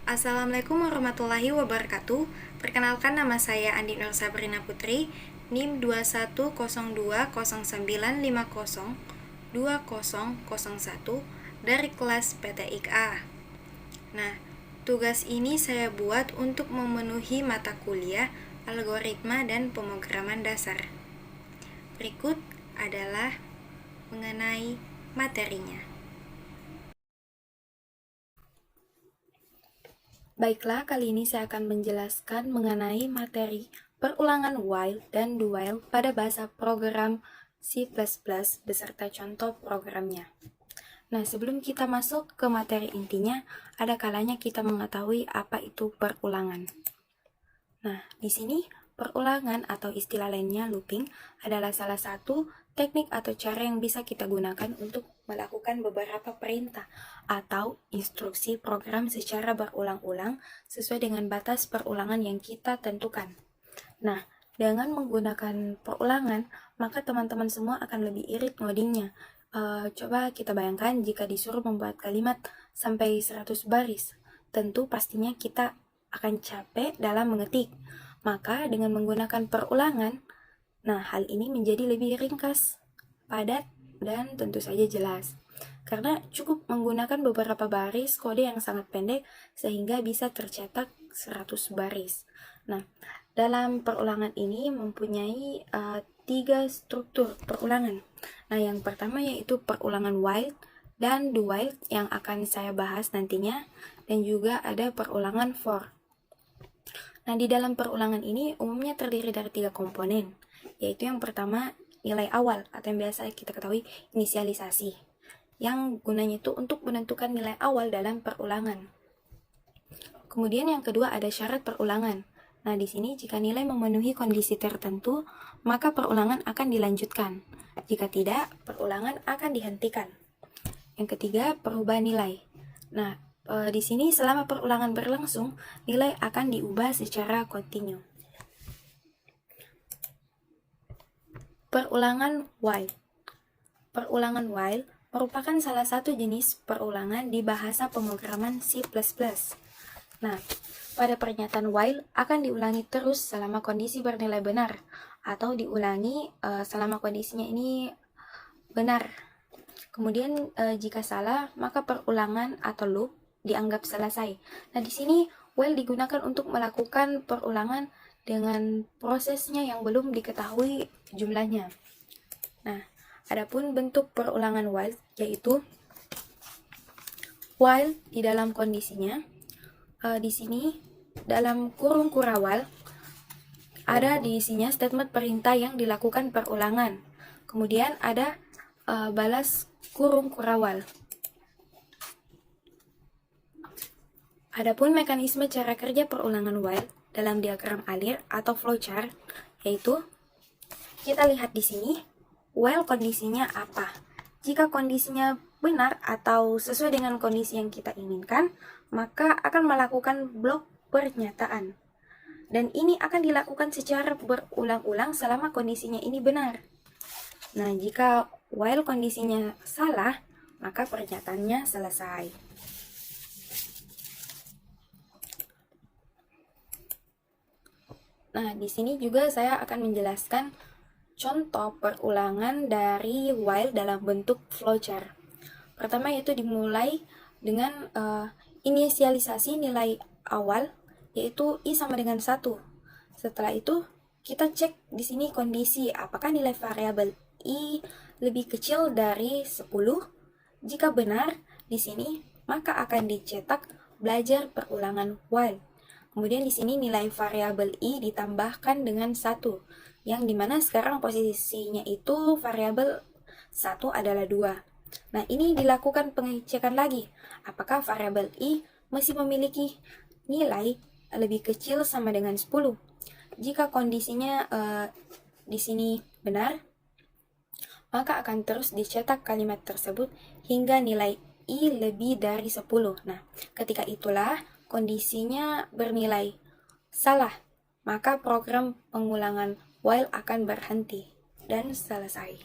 Assalamualaikum warahmatullahi wabarakatuh. Perkenalkan, nama saya Andi Nur Sabrina Putri, NIM 210209502001 dari kelas PTIK-A. Nah, tugas ini saya buat untuk memenuhi mata kuliah algoritma dan pemrograman dasar. Berikut adalah mengenai materinya. Baiklah, kali ini saya akan menjelaskan mengenai materi perulangan while dan do while pada bahasa program C++ beserta contoh programnya. Nah, sebelum kita masuk ke materi intinya, ada kalanya kita mengetahui apa itu perulangan. Nah, di sini perulangan atau istilah lainnya looping adalah salah satu teknik atau cara yang bisa kita gunakan untuk melakukan beberapa perintah atau instruksi program secara berulang-ulang sesuai dengan batas perulangan yang kita tentukan. Nah, dengan menggunakan perulangan, maka teman-teman semua akan lebih irit ngodingnya. Coba kita bayangkan jika disuruh membuat kalimat sampai 100 baris. Tentu pastinya kita akan capek dalam mengetik. Maka dengan menggunakan perulangan, nah hal ini menjadi lebih ringkas, padat, dan tentu saja jelas. Karena cukup menggunakan beberapa baris kode yang sangat pendek sehingga bisa tercetak 100 baris. Nah, dalam perulangan ini mempunyai 3 struktur perulangan. Nah, yang pertama yaitu perulangan while dan do while yang akan saya bahas nantinya, dan juga ada perulangan for. Nah, di dalam perulangan ini umumnya terdiri dari 3 komponen, yaitu yang pertama nilai awal atau yang biasa kita ketahui inisialisasi, yang gunanya itu untuk menentukan nilai awal dalam perulangan. Kemudian yang kedua ada syarat perulangan. Nah, di sini jika nilai memenuhi kondisi tertentu, maka perulangan akan dilanjutkan. Jika tidak, perulangan akan dihentikan. Yang ketiga, perubahan nilai. Nah, di sini selama perulangan berlangsung, nilai akan diubah secara kontinu. Perulangan while. Perulangan while merupakan salah satu jenis perulangan di bahasa pemrograman C++. Nah, pada pernyataan while akan diulangi terus selama kondisi bernilai benar, atau diulangi selama kondisinya ini benar. Kemudian jika salah, maka perulangan atau loop dianggap selesai. Nah, di sini while digunakan untuk melakukan perulangan dengan prosesnya yang belum diketahui jumlahnya. Nah, adapun bentuk perulangan while yaitu while di dalam kondisinya, di sini dalam kurung kurawal ada diisinya statement perintah yang dilakukan perulangan. Kemudian ada balas kurung kurawal. Adapun mekanisme cara kerja perulangan while dalam diagram alir atau flowchart yaitu kita lihat di sini while kondisinya apa. Jika kondisinya benar atau sesuai dengan kondisi yang kita inginkan, maka akan melakukan blok pernyataan. Dan ini akan dilakukan secara berulang-ulang selama kondisinya ini benar. Nah, jika while kondisinya salah, maka pernyataannya selesai. Nah, di sini juga saya akan menjelaskan contoh perulangan dari while dalam bentuk flowchart. Pertama yaitu dimulai dengan inisialisasi nilai awal yaitu i sama dengan 1. Setelah itu kita cek di sini kondisi apakah nilai variabel i lebih kecil dari 10. Jika benar di sini, maka akan dicetak belajar perulangan while. Kemudian di sini nilai variabel i ditambahkan dengan 1, yang dimana sekarang posisinya itu variabel 1 adalah 2. Nah, ini dilakukan pengecekan lagi, apakah variabel i masih memiliki nilai lebih kecil sama dengan 10. Jika kondisinya di sini benar, maka akan terus dicetak kalimat tersebut hingga nilai i lebih dari 10. Nah, ketika itulah kondisinya bernilai salah, maka program pengulangan while akan berhenti dan selesai.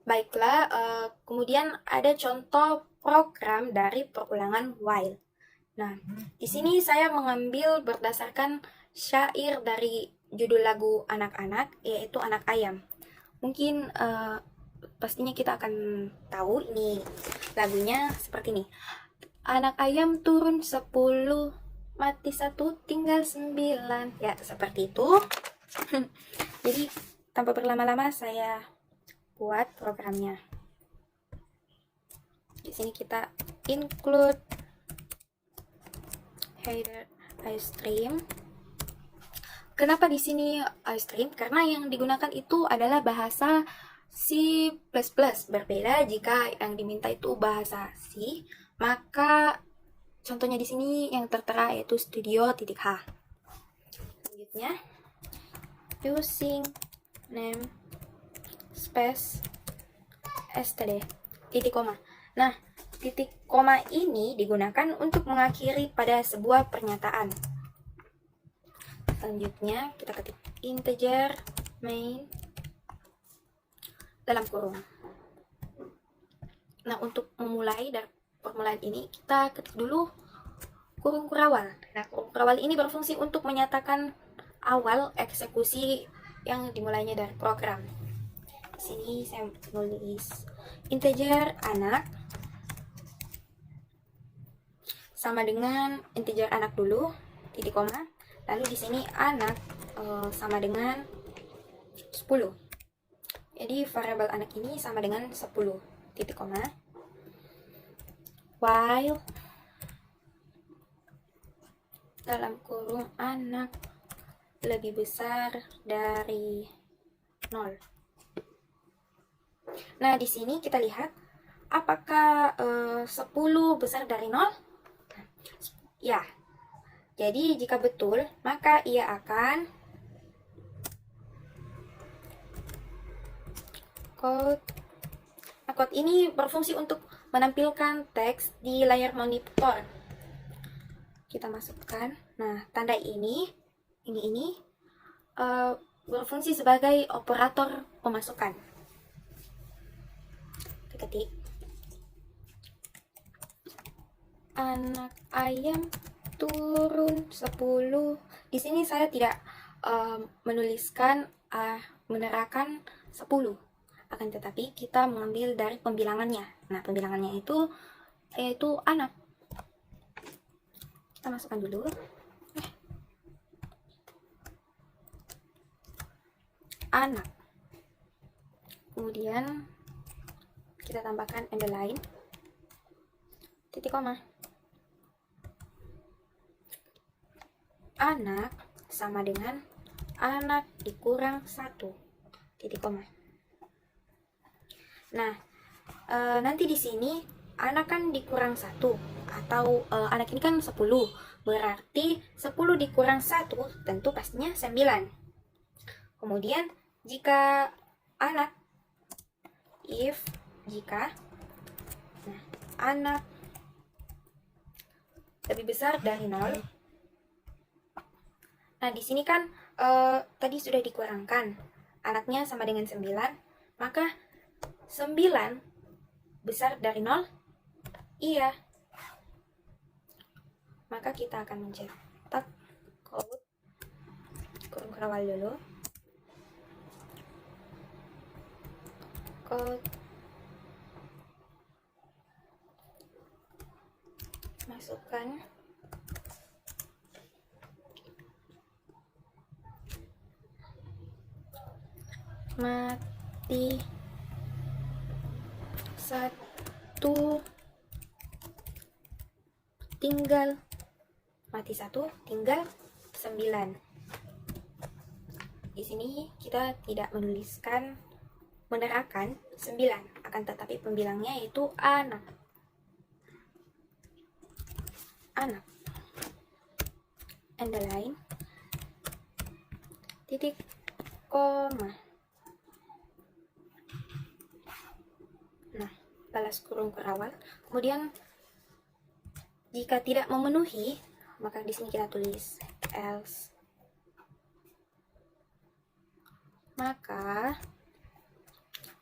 Baiklah, kemudian ada contoh program dari perulangan while. Nah, di sini saya mengambil berdasarkan syair dari judul lagu anak-anak, yaitu Anak Ayam. Mungkin pastinya kita akan tahu ini lagunya seperti ini. Anak ayam turun 10, mati 1, tinggal 9. Ya, seperti itu. Jadi, tanpa berlama-lama saya buat programnya. Di sini kita include header iStream. Kenapa di sini iStream? Karena yang digunakan itu adalah bahasa C++. Berbeda jika yang diminta itu bahasa C, maka contohnya di sini yang tertera yaitu studio.h. Selanjutnya, using name space std titik koma. Nah, titik koma ini digunakan untuk mengakhiri pada sebuah pernyataan. Selanjutnya kita ketik integer main dalam kurung. Nah, untuk memulai dari permulaan ini kita ketik dulu kurung kurawal. Nah, kurung kurawal ini berfungsi untuk menyatakan awal eksekusi yang dimulainya dari program. Di sini saya menulis integer anak sama dengan integer anak dulu, titik koma. Lalu di sini anak sama dengan 10. Jadi variabel anak ini sama dengan 10, titik koma. While dalam kurung anak lebih besar dari 0. Nah, di sini kita lihat apakah 10 besar dari 0? Ya. Jadi jika betul, maka ia akan code ini berfungsi untuk menampilkan teks di layar monitor. Kita masukkan. Nah, tanda ini berfungsi sebagai operator pemasukan. Kita ketik anak ayam turun 10. Di sini saya tidak menerangkan 10. Akan tetapi kita mengambil dari pembilangannya. Nah, pembilangannya itu yaitu anak. Kita masukkan dulu. Anak. Kemudian kita tambahkan underline, titik koma. Anak sama dengan anak dikurang 1, titik koma. Nah, nanti di sini anak kan dikurang 1, atau anak ini kan 10, berarti 10 dikurang 1 tentu pastinya 9. Kemudian jika anak, jika anak lebih besar dari 0. Nah, di sini kan tadi sudah dikurangkan. Anaknya sama dengan 9, maka 9 besar dari 0? Iya. Maka kita akan mencetak code kurung kurawal dulu. Code masukkan mati 1, tinggal 9. Di sini kita tidak menerangkan 9, akan tetapi pembilangnya yaitu anak. Underline, titik koma. Nah, balas kurung kurawal. Kemudian jika tidak memenuhi, maka di sini kita tulis else. Maka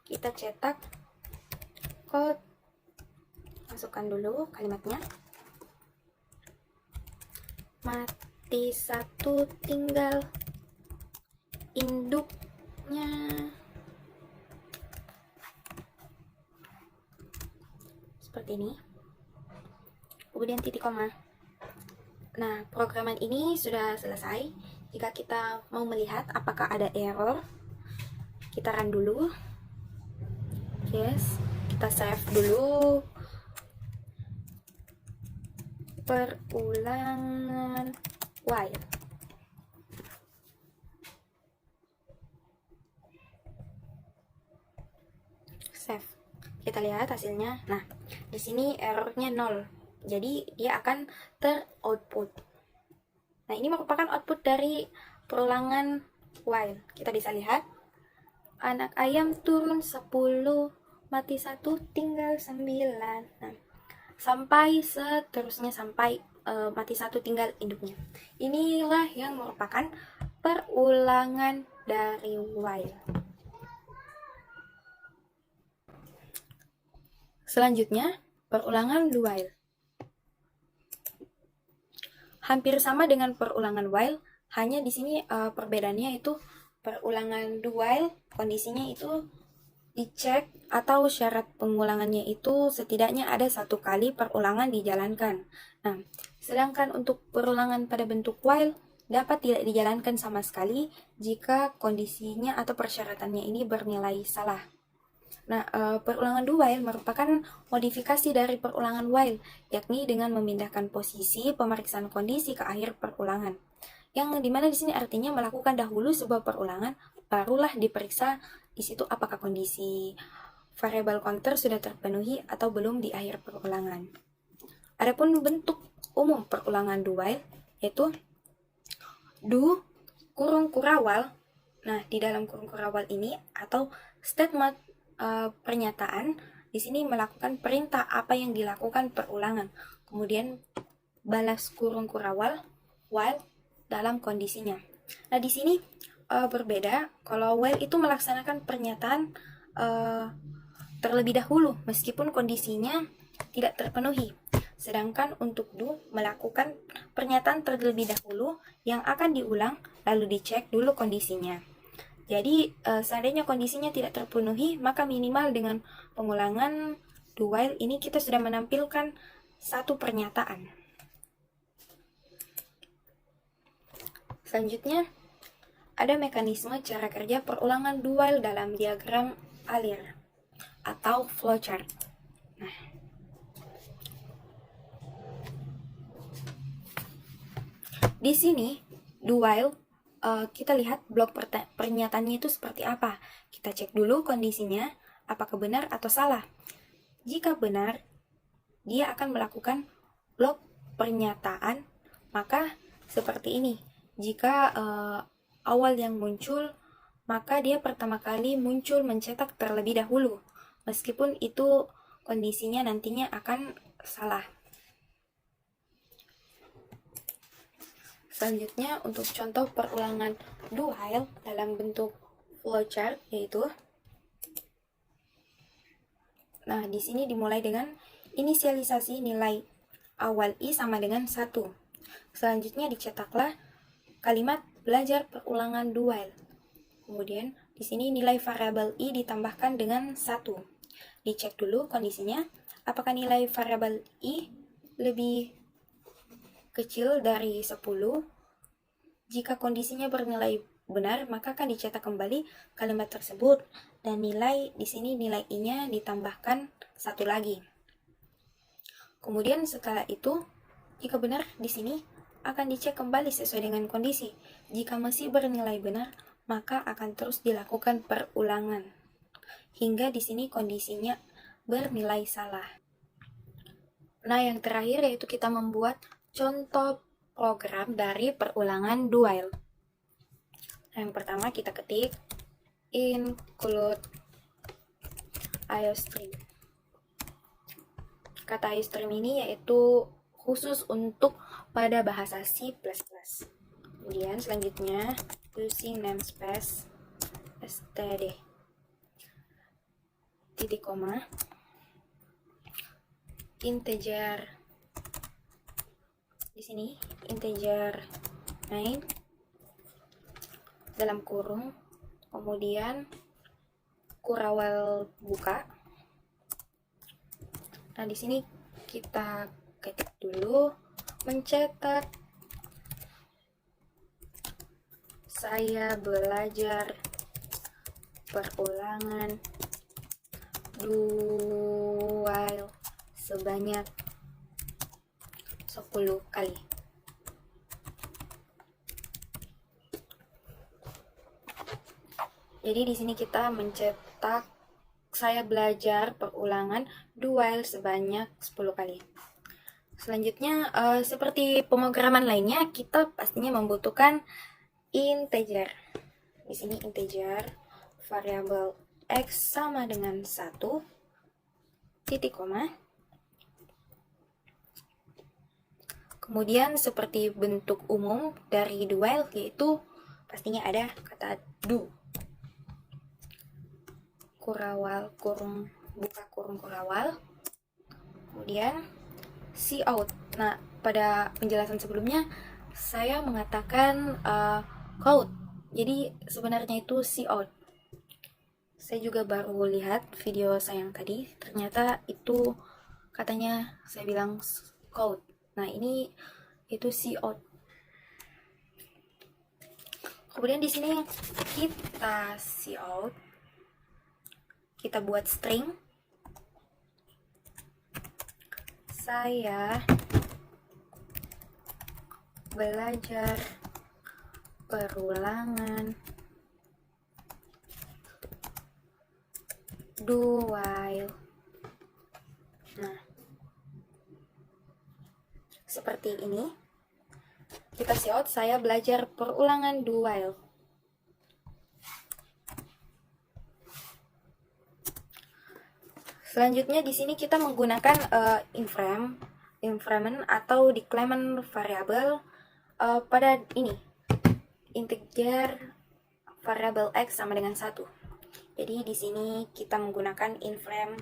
kita cetak code. Masukkan dulu kalimatnya. mati satu tinggal induknya. Seperti ini. Kemudian titik koma. Nah, programan ini sudah selesai. Jika kita mau melihat apakah ada error, kita run dulu. Yes, kita save dulu. Perulangan while. Save. Kita lihat hasilnya. Nah, di sini errornya 0. Jadi dia akan teroutput. Nah, ini merupakan output dari perulangan while. Kita bisa lihat anak ayam turun 10, mati 1, tinggal 9. Nah, sampai seterusnya sampai mati 1 tinggal induknya. Inilah yang merupakan perulangan dari while. Selanjutnya, perulangan do while. Hampir sama dengan perulangan while, hanya di sini perbedaannya itu perulangan do while kondisinya itu dicek atau syarat pengulangannya itu setidaknya ada 1 kali perulangan dijalankan. Nah, sedangkan untuk perulangan pada bentuk while dapat tidak dijalankan sama sekali jika kondisinya atau persyaratannya ini bernilai salah. Nah, perulangan do while merupakan modifikasi dari perulangan while, yakni dengan memindahkan posisi pemeriksaan kondisi ke akhir perulangan. Yang dimana di sini artinya melakukan dahulu sebuah perulangan, barulah diperiksa di situ apakah kondisi variable counter sudah terpenuhi atau belum di akhir perulangan. Adapun bentuk umum perulangan do while yaitu do kurung kurawal. Nah, di dalam kurung kurawal ini atau statement pernyataan di sini melakukan perintah apa yang dilakukan perulangan. Kemudian balas kurung kurawal while dalam kondisinya. Nah, di sini berbeda. Kalau while itu melaksanakan pernyataan terlebih dahulu meskipun kondisinya tidak terpenuhi. Sedangkan untuk do melakukan pernyataan terlebih dahulu yang akan diulang lalu dicek dulu kondisinya. Jadi, seandainya kondisinya tidak terpenuhi, maka minimal dengan pengulangan do while ini kita sudah menampilkan 1 pernyataan. Selanjutnya, ada mekanisme cara kerja perulangan do while dalam diagram alir atau flowchart. Nah, di sini do while kita lihat blok pernyataannya itu seperti apa. Kita cek dulu kondisinya, apakah benar atau salah. Jika benar, dia akan melakukan blok pernyataan, maka seperti ini. Jika awal yang muncul, maka dia pertama kali muncul mencetak terlebih dahulu, meskipun itu kondisinya nantinya akan salah. Selanjutnya, untuk contoh perulangan do while dalam bentuk flowchart yaitu, nah di sini dimulai dengan inisialisasi nilai awal i sama dengan 1. Selanjutnya dicetaklah kalimat belajar perulangan do while. Kemudian di sini nilai variabel i ditambahkan dengan 1. Dicek dulu kondisinya, apakah nilai variabel i lebih kecil dari 10. Jika kondisinya bernilai benar, maka akan dicetak kembali kalimat tersebut dan nilai di sini nilai i-nya ditambahkan 1 lagi. Kemudian setelah itu, jika benar di sini akan dicek kembali sesuai dengan kondisi. Jika masih bernilai benar, maka akan terus dilakukan perulangan hingga di sini kondisinya bernilai salah. Nah, yang terakhir yaitu kita membuat contoh program dari perulangan do while. Yang pertama kita ketik include iostream. Kata iostream ini yaitu khusus untuk pada bahasa C++. Kemudian selanjutnya using namespace std titik koma integer Di sini integer main dalam kurung, kemudian kurawal buka. Nah, di sini kita ketik dulu mencetak saya belajar perulangan dual sebanyak 10 kali. Jadi di sini kita mencetak saya belajar perulangan dual sebanyak 10 kali. Selanjutnya, seperti pemrograman lainnya, kita pastinya membutuhkan integer. Di sini integer variabel x sama dengan 1, titik koma. Kemudian seperti bentuk umum dari dual, yaitu pastinya ada kata do. Kurawal kurung buka kurung kurawal. Kemudian cout. Nah, pada penjelasan sebelumnya saya mengatakan cout. Jadi sebenarnya itu cout. Saya juga baru lihat video saya yang tadi, ternyata itu katanya saya bilang cout. Nah, ini itu cout. Kemudian di sini kita cout, kita buat string saya belajar perulangan dual. Nah, seperti ini. Kita cout saya belajar perulangan dual. Selanjutnya di sini kita menggunakan increment atau decrement variabel pada ini integer variabel x sama dengan 1. Jadi di sini kita menggunakan increment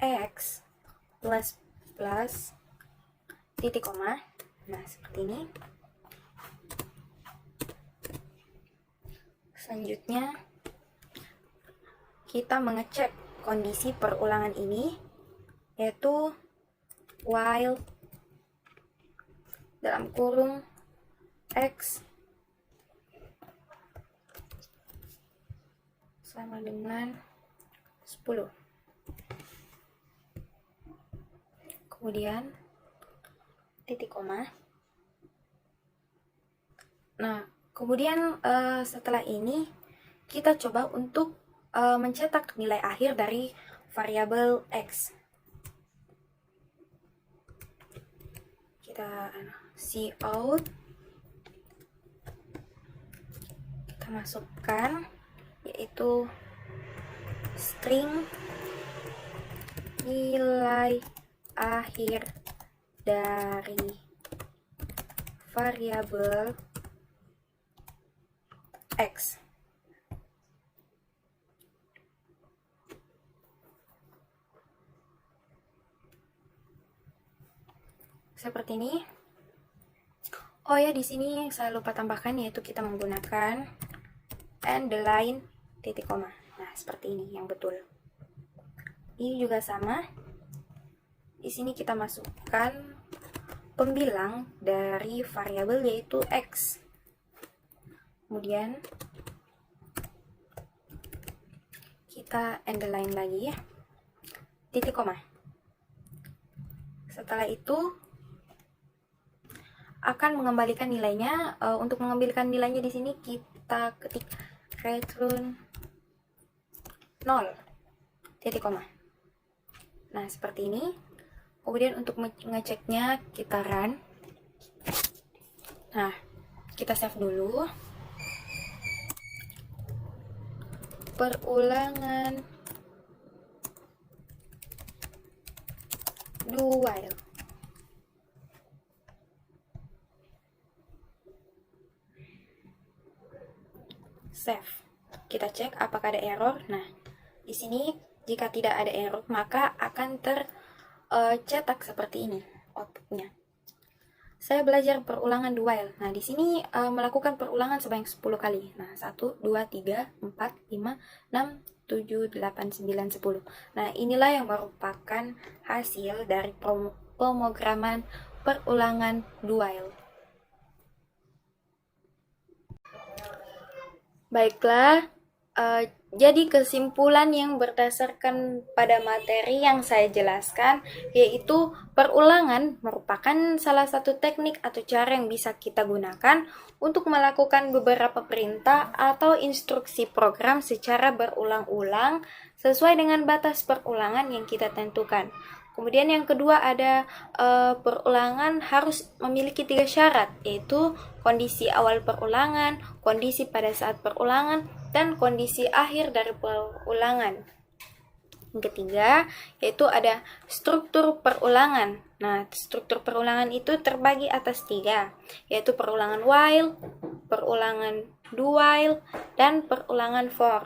x plus plus titik koma. Nah, seperti ini. Selanjutnya kita mengecek kondisi perulangan ini, yaitu while dalam kurung x sama dengan 10. Kemudian titik koma. Nah, kemudian setelah ini kita coba untuk mencetak nilai akhir dari variabel x. Kita cout, kita masukkan yaitu string nilai akhir dari variabel x. Seperti ini. Oh ya, di sini saya lupa tambahkan, yaitu kita menggunakan and the line titik koma. Nah, seperti ini yang betul. Ini juga sama. Di sini kita masukkan pembilang dari variabel yaitu x. Kemudian kita and the line lagi ya. Titik koma. Setelah itu akan mengembalikan nilainya. Untuk mengembalikan nilainya di sini kita ketik return 0 titik koma. Nah, seperti ini. Kemudian untuk mengeceknya kita run. Nah, kita save dulu. Perulangan dual. Save. Kita cek apakah ada error. Nah, di sini jika tidak ada error maka akan tercetak seperti ini, saya belajar perulangan do while. Nah, di sini melakukan perulangan sebanyak 10 kali. Nah, 1, 2, 3, 4, 5, 6, 7, 8, 9, 10. Nah, inilah yang merupakan hasil dari pemrograman perulangan do while. Baiklah, jadi kesimpulan yang berdasarkan pada materi yang saya jelaskan, yaitu perulangan merupakan salah satu teknik atau cara yang bisa kita gunakan untuk melakukan beberapa perintah atau instruksi program secara berulang-ulang sesuai dengan batas perulangan yang kita tentukan. Kemudian yang kedua ada perulangan harus memiliki 3 syarat, yaitu kondisi awal perulangan, kondisi pada saat perulangan, dan kondisi akhir dari perulangan. Yang ketiga, yaitu ada struktur perulangan. Nah, struktur perulangan itu terbagi atas 3, yaitu perulangan while, perulangan do while, dan perulangan for.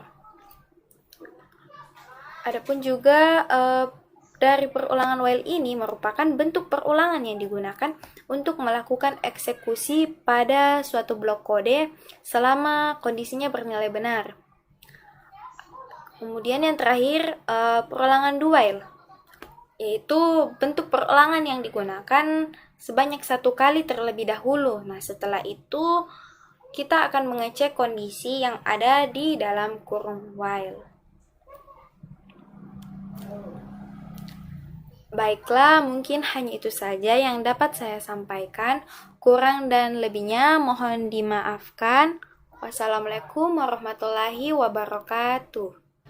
Adapun juga dari perulangan while ini merupakan bentuk perulangan yang digunakan untuk melakukan eksekusi pada suatu blok kode selama kondisinya bernilai benar. Kemudian yang terakhir, perulangan do while, yaitu bentuk perulangan yang digunakan sebanyak 1 kali terlebih dahulu. Nah, setelah itu kita akan mengecek kondisi yang ada di dalam kurung while. Baiklah, mungkin hanya itu saja yang dapat saya sampaikan. Kurang dan lebihnya mohon dimaafkan. Wassalamualaikum warahmatullahi wabarakatuh.